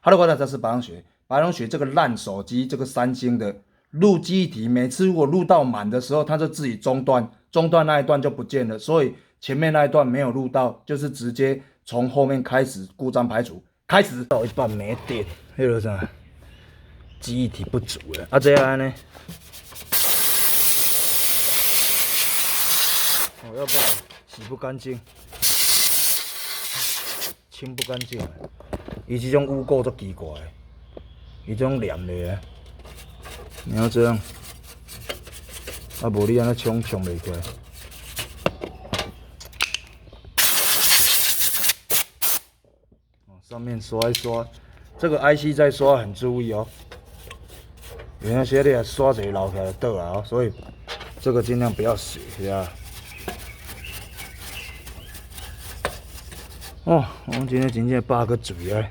Hello，大家是白龙学。白龙学这个烂手机，这个三星的录记忆体，每次如果录到满的时候，它就自己中断，中断那一段就不见了。所以前面那一段没有录到，就是直接从后面开始故障排除。开始到一半没电，那个啥，记忆体不足了。啊，这样呢？哦，要不然洗不干净，清不干净。伊这种污垢足奇怪，伊这种黏的，你要这样，啊，无你安尼冲袂起来。上面刷一刷，这个 IC 在刷很注意哦，有那些你刷一老起来就倒啊，所以这个尽量不要洗呀。哦，我们今天真正8个嘴啊！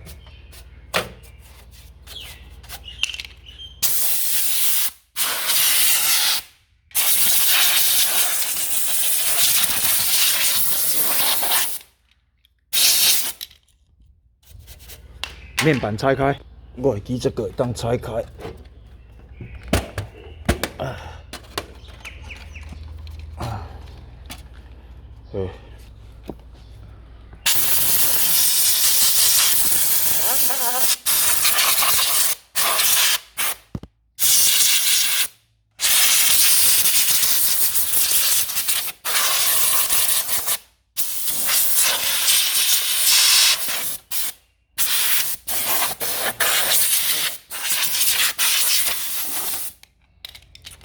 面板拆开，我会记这个当拆开。对。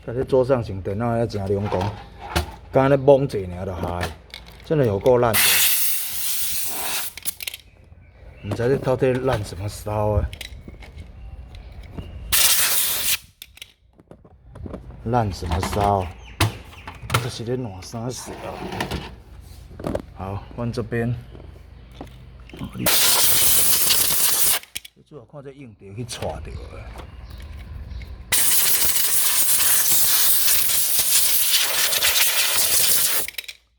在这桌上型电脑还真良工，刚才咧蒙者尔就害，真的有够烂的。唔知这到底烂什么骚啊？烂什么骚？这是咧烂啥事啊？好，换这边。最好看这硬碟去戳掉的。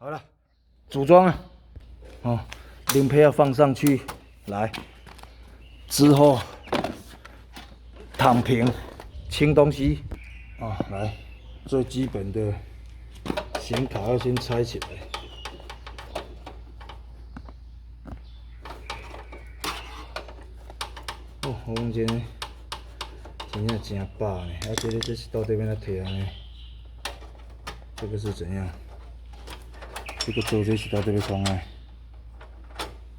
好了，组装了，哦，零配要放上去，来，之后躺平，清东西，啊，来，最基本的显卡要先拆起来。哦，我们今天真正真饱呢，啊，这是到底要哪摕啊呢？这个是怎样？这个做这是到底要创啊？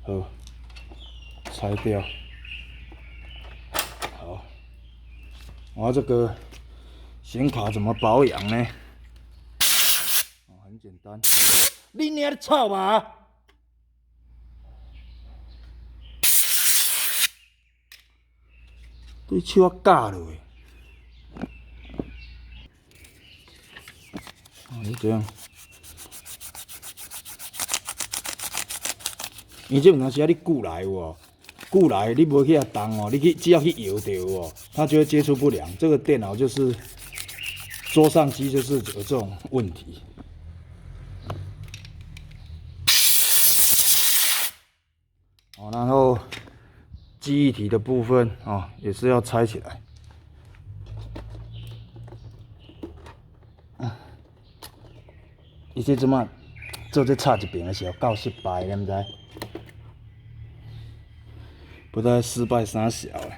好，拆掉。好，我这个显卡怎么保养呢？哦，很简单。你娘的操吧！对手啊夹落去。哦，就这样。伊这有当时啊，你顾来有无？顾来你无去遐动哦，你只要去摇着哦，它就会接触不良。这个电脑就是桌上机，就是有这种问题。哦，然后记忆体的部分哦，也是要拆起来。伊这阵仔做这插一边的时候，够失败，你毋知？不知道失败啥小的。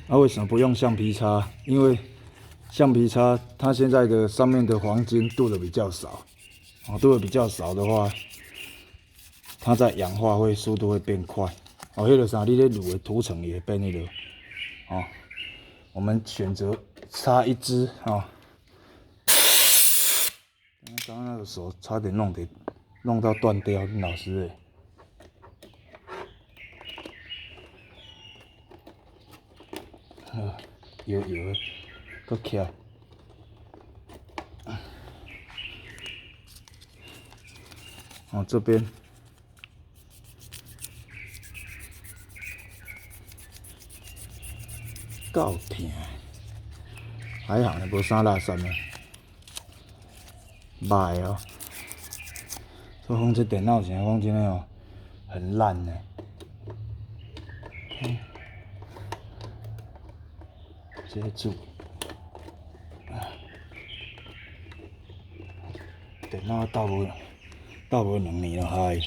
啊，为什么不用橡皮擦？因为橡皮擦它现在的上面的黄金镀的比较少，哦，镀的比较少的话，它在氧化速度会变快。哦，迄个啥，你咧卤的涂层也会变迄个。哦，我们选择插一支哦。刚刚那个手差点弄到断掉，老师摇摇的，搁起来。哦，这边够痛，还好呢，无啥垃圾呢。歹哦。所以讲这电脑是讲真诶哦，很烂呢。接住。电脑到无2年了，嗨，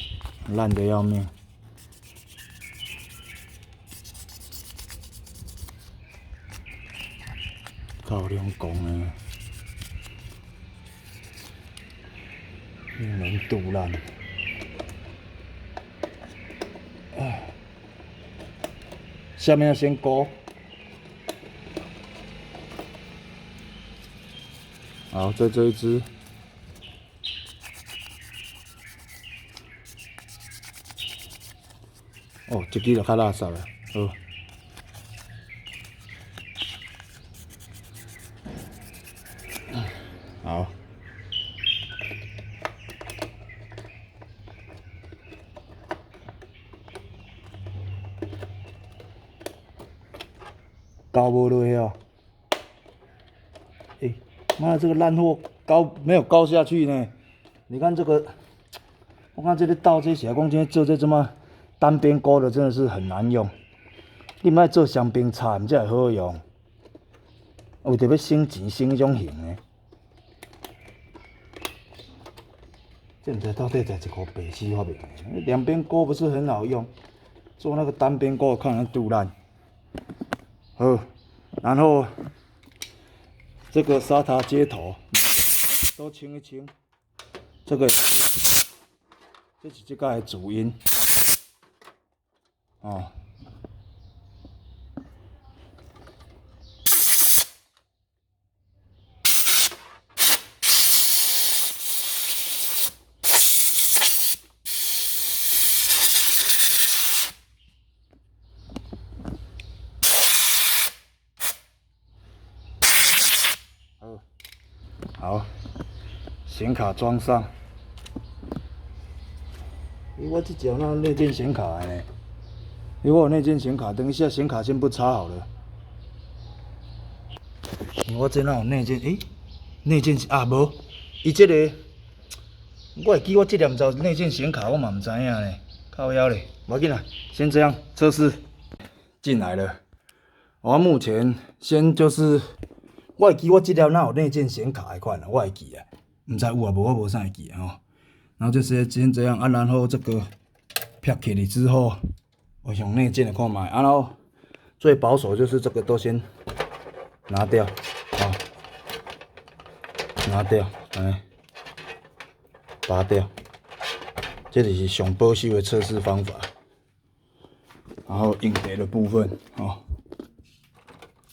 烂得要命。高粱讲诶，1年拄烂。下面要先勾。好，再这一只。哦，这支就较垃圾了，好。好。高不落去哦。妈的，这个烂货高没有高下去呢。你看这个，我看这个倒这些讲，今天做这么单边勾的真的是很难用。你莫做双边插，毋才会好用。有特要省钱省迄种型的。这毋知到底在一个白痴发明的，两边勾不是很好用，做那个单边勾看人肚烂。好，然后这个沙塔接头都清一清，这个也是，这是这个的主因哦。好，显卡装上。我这脚那内建显卡呢？如果有内建显卡，等一下显卡先不插好了。我这哪有内建？内建啊无，伊这个我会记我这念就内建显卡，我嘛唔知影呢，靠腰嘞，无要紧啦，先这样测试。进来了，我目前先就是。我会记我这条哪有内建显卡的款啊，我会记啊，毋知有啊无我无啥会记啊吼。然后就是先这样啊，然后这个撇起来之后，我用内建的看卖啊，然后最保守就是这个都先拿掉，啊，拿掉，拔掉，这就是上保守的测试方法。然后硬碟的部分，哦，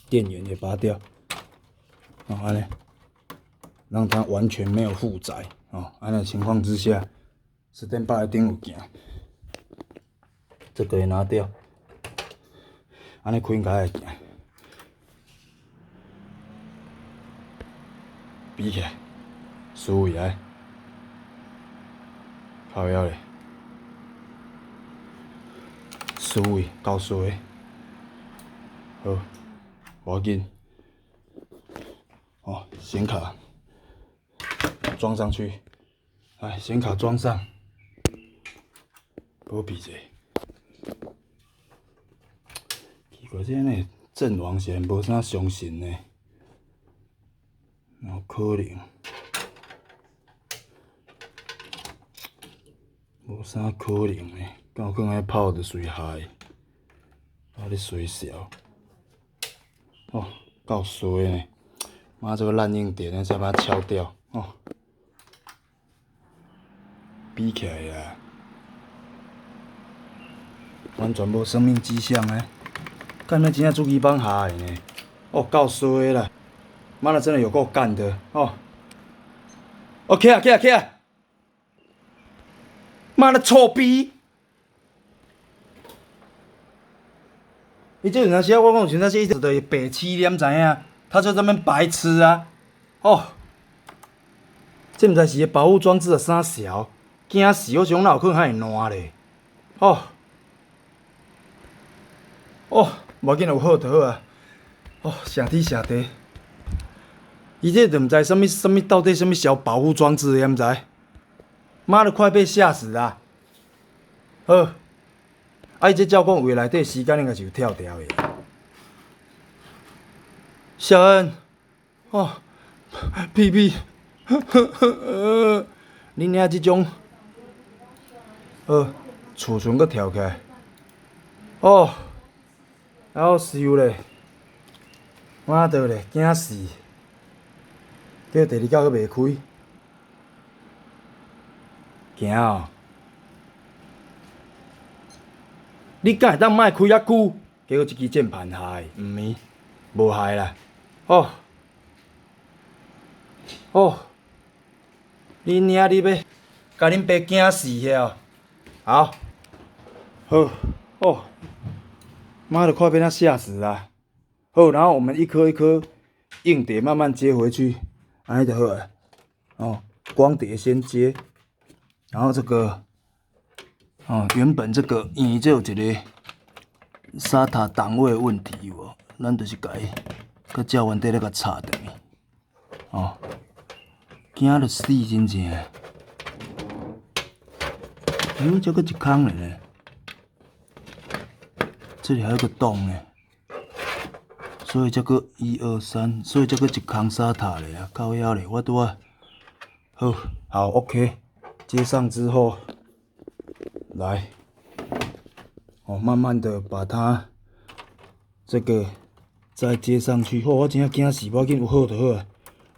电源也拔掉。哦，安尼，让它完全没有负载哦。安尼情况之下，standby 顶有行，这个也拿掉，安尼开开会行。比起来，输位来，靠腰嘞，输位够衰，好，无要紧。哦，显卡装上去，来，显卡装上，无比者。奇怪，这呢阵亡是无啥相信呢，有可能，无啥可能呢，敢有可能爱泡着水害，啊咧水小，哦，够衰呢。妈，这个烂硬碟，再把它敲掉哦。比起来呀，完全无生命迹象诶！干那真正主机帮下的呢？哦，够衰啦！妈的，真的有够干的哦！哦，起来！妈的臭逼！你这有那些我讲像那些一直的白痴，你知影？他就这么白痴啊！哦，这毋知是个保护装置啊啥小，惊死！我想哪有可能遐会烂咧？哦，无要紧，有好就好啊。哦，谢天谢地，伊这都毋知什么到底什么小保护装置的，毋知？妈的，快被吓死啦！好，啊，伊这照讲位内底时间应该是有跳掉的。小恩，哦，屁屁，恁遐即种，厝船阁跳起来，哦，好羞咧，妈的咧，惊死！叫第二觉阁袂开，惊哦！你敢会当莫开遐久？结果一支键盘害，毋免，无害啦。哦，哦，恁娘你要甲恁爸惊死遐！好，好，哦，妈的，快被他吓死了！好，然后我们一颗一颗硬碟慢慢接回去，安尼就好了。哦，光碟先接，然后这个，原本这个因为这有一个SATA 档位的问题有无？咱就是甲伊搁照原底咧甲插转去。哦，惊着死真正。这个一空呢，这里还有个洞呢，所以这个1、2、3，所以这个一空SATA咧啊，靠腰咧，我拄啊，好 ，OK， 接上之后，来，慢慢的把它这个再接上去。我真惊死，要紧有好就好啊。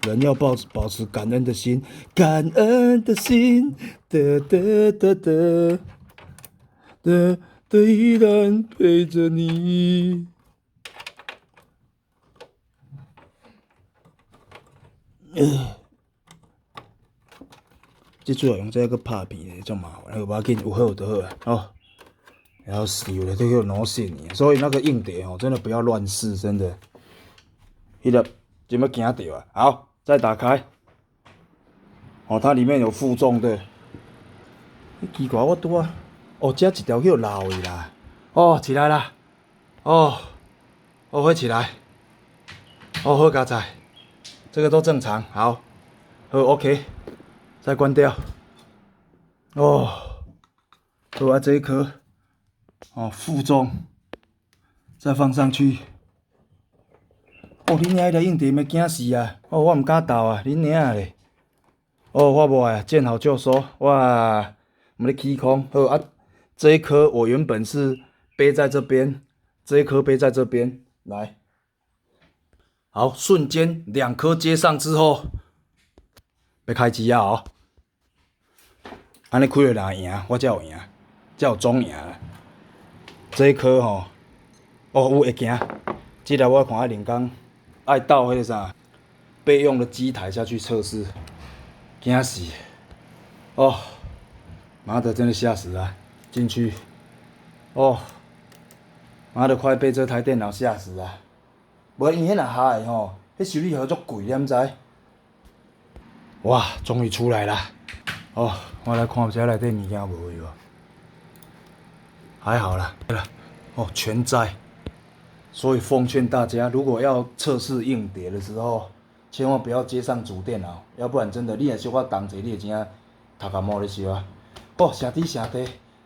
人要保持感恩的心，感恩的心，哒哒哒哒哒哒，依然陪着你。这主要用这个拍片的，种麻烦，无要紧，有好就好啊。哦，然后死了，这个脑线呢，所以那个硬碟真的不要乱试，真的。迄个怎么惊到啊？好。再打开，它里面有负重的。奇怪，我拄啊，这一条叫漏去啦。起来啦。会起来。好佳哉，这个都正常。好，OK， 再关掉。好啊，这一颗，负重，再放上去。恁娘迄个硬碟要惊死啊！我毋敢斗啊，恁娘咧！我无啊，见好就收，我没咧起空。好啊，这一颗我原本是背在这边，这一颗背在这边，来，好，瞬间2颗接上之后，要开机啊！哦，安尼开了人赢，我才有赢，才有总赢。这一颗有会惊，即个我看爱林刚。爱倒迄个啥备用的机台下去测试，惊死！妈的，真的吓死了！进去，妈的，快被这台电脑吓死了！无因迄若害迄修理盒足贵，你毋知？哇，终于出来了！我来看一下内底物件有无？还好啦，全在。所以奉劝大家，如果要测试硬碟的时候，千万不要接上主电脑，要不然真的你若小可动者，你会真正头壳毛咧烧啊！兄弟，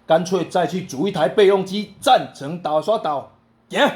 干脆再去组一台备用机，赞成打刷倒，行。